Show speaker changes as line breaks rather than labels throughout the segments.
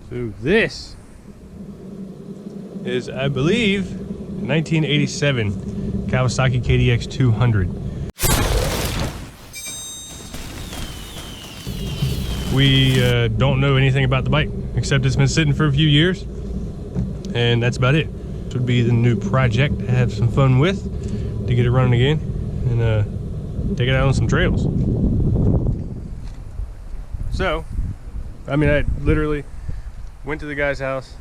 So this is, I believe, 1987 Kawasaki KDX 200. We don't know anything about the bike, except it's been sitting for a few years, and that's about it. This would be the new project to have some fun with, to get it running again, and take it out on some trails. So, I mean, I literally went to the guy's house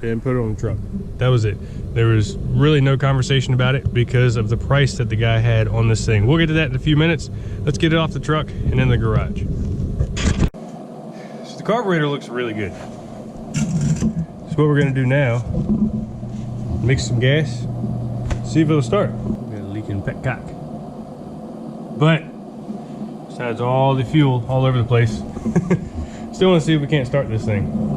and put it on the truck. That was it. There was really no conversation about it because of the price that the guy had on this thing. We'll get to that in a few minutes. Let's get it off the truck and in the garage. So the carburetor looks really good. So what we're gonna do now, mix some gas, see if it'll start. We got a leaking petcock. But besides all the fuel all over the place, still want to see if we can't start this thing.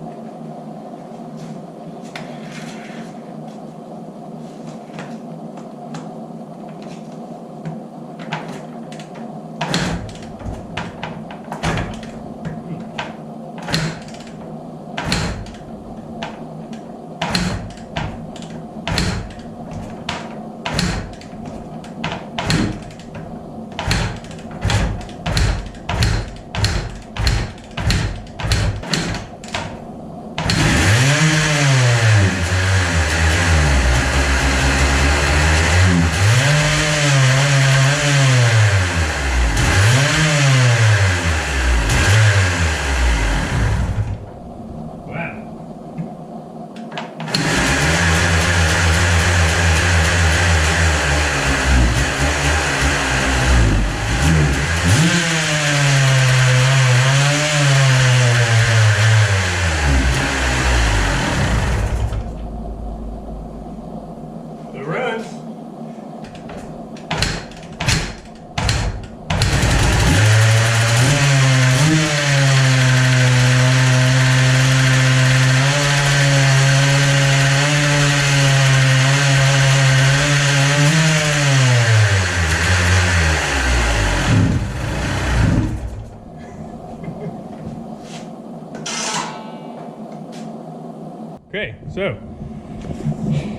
Okay, so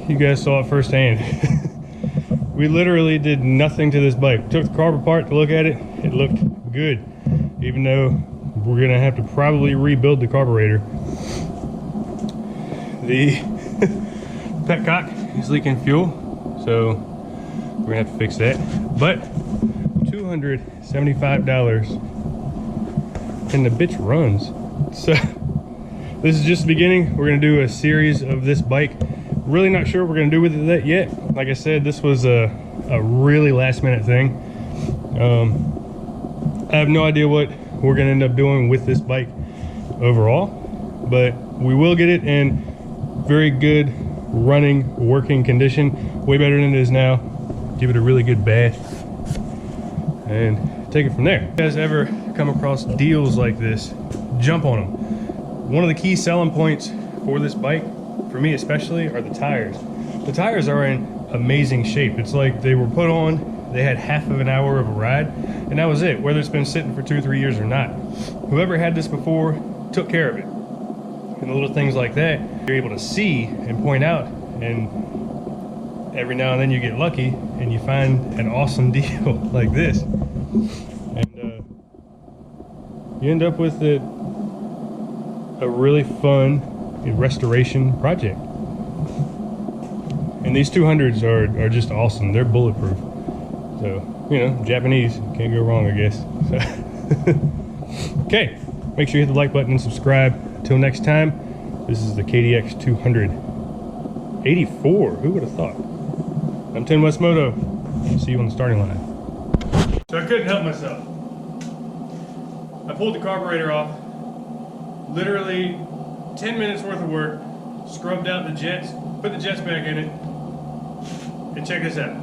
you guys saw it firsthand. We literally did nothing to this bike. Took the carb apart to look at it. It looked good, even though we're gonna have to probably rebuild the carburetor. The petcock is leaking fuel, so we're gonna have to fix that. But $275, and the bitch runs. So this is just the beginning. We're gonna do a series of this bike. Really not sure what we're gonna do with it yet. Like I said, this was a really last minute thing. I have no idea what we're gonna end up doing with this bike overall, but we will get it in very good running, working condition, way better than it is now. Give it a really good bath and take it from there. If you guys ever come across deals like this, jump on them. One of the key selling points for this bike, for me especially, are the tires. The tires are in amazing shape. It's like they were put on, they had half of an hour of a ride, and that was it, whether it's been sitting for 2 or 3 years or not. Whoever had this before took care of it. And the little things like that, you're able to see and point out, and every now and then you get lucky and you find an awesome deal like this. And you end up with a really fun restoration project. And these 200s are just awesome. They're bulletproof. So, you know, Japanese, can't go wrong, I guess. So okay, make sure you hit the like button and subscribe. Until next time, this is the KDX 284. Who would have thought? I'm Tim Westmoto. See you on the starting line. So I couldn't help myself. I pulled the carburetor off. Literally 10 minutes worth of work. Scrubbed out the jets, put the jets back in it, and check this out.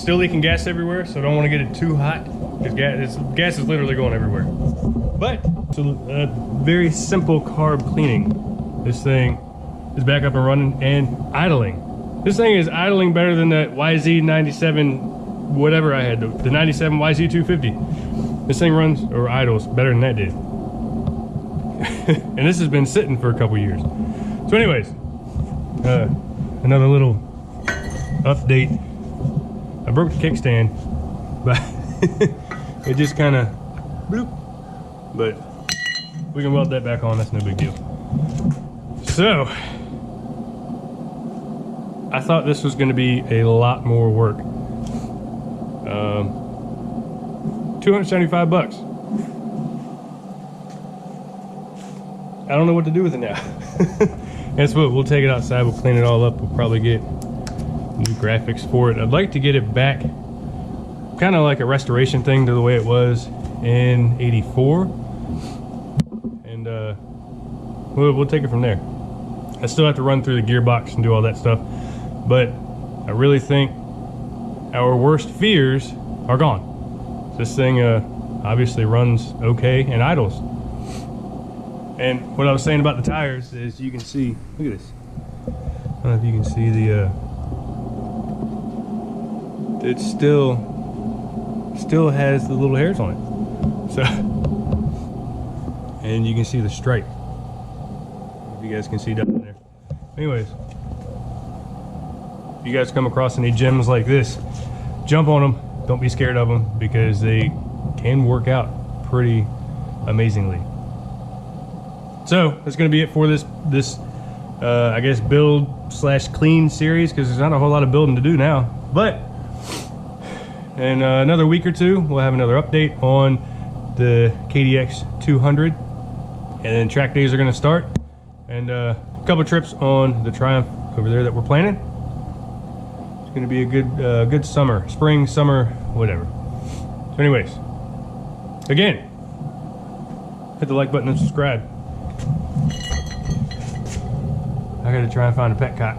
still leaking gas everywhere, so I don't want to get it too hot because gas is literally going everywhere. But it's a very simple carb cleaning. This thing is back up and running and idling. This thing is idling better than that YZ97, whatever I had, the 97 YZ250. This thing runs or idles better than that did. And this has been sitting for a couple years. So anyways, another little update. I broke the kickstand, but it just kind of bloop. But we can weld that back on, that's no big deal. So, I thought this was gonna be a lot more work. 275 bucks. I don't know what to do with it now. Guess what, we'll take it outside, we'll clean it all up, we'll probably get new graphics for it. I'd like to get it back, kind of like a restoration thing to the way it was in '84. And we'll take it from there. I still have to run through the gearbox and do all that stuff, but I really think our worst fears are gone. This thing obviously runs okay and idles. And what I was saying about the tires is, you can see, look at this. I don't know if you can see the it still has the little hairs on it. So, and you can see the stripe. If you guys can see down there. Anyways, if you guys come across any gems like this, jump on them. Don't be scared of them, because they can work out pretty amazingly. So that's going to be it for this I guess build / clean series, because there's not a whole lot of building to do now. But in another week or two, we'll have another update on the KDX 200, and then track days are going to start, and a couple trips on the Triumph over there that we're planning. It's going to be a good summer, spring, summer, whatever. So anyways, again, hit the like button and subscribe. I got to try and find a pet cock.